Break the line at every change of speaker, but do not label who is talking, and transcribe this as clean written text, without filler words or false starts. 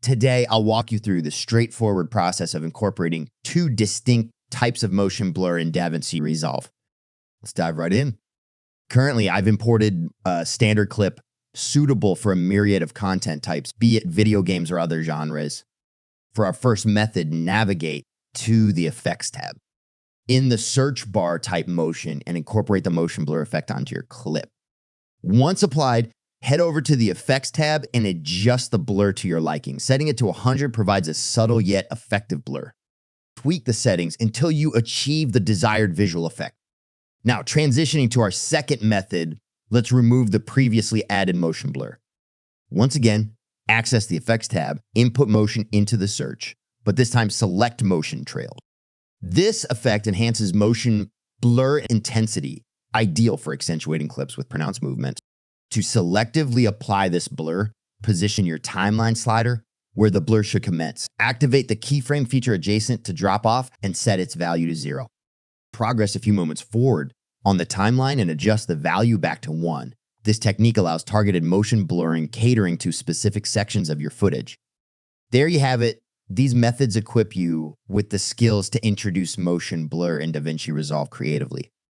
Today, I'll walk you through the straightforward process of incorporating two distinct types of motion blur in DaVinci Resolve. Let's dive right in. Currently, I've imported a standard clip suitable for a myriad of content types, be it video games or other genres. For our first method, navigate to the Effects tab. In the search bar, type motion and incorporate the motion blur effect onto your clip. Once applied, head over to the Effects tab and adjust the blur to your liking. Setting it to 100 provides a subtle yet effective blur. Tweak the settings until you achieve the desired visual effect. Now, transitioning to our second method, let's remove the previously added motion blur. Once again, access the Effects tab, input motion into the search, but this time select motion trail. This effect enhances motion blur intensity, ideal for accentuating clips with pronounced movement. To selectively apply this blur, position your timeline slider where the blur should commence. Activate the keyframe feature adjacent to drop off and set its value to 0. Progress a few moments forward on the timeline and adjust the value back to 1. This technique allows targeted motion blurring, catering to specific sections of your footage. There you have it. These methods equip you with the skills to introduce motion blur in DaVinci Resolve creatively.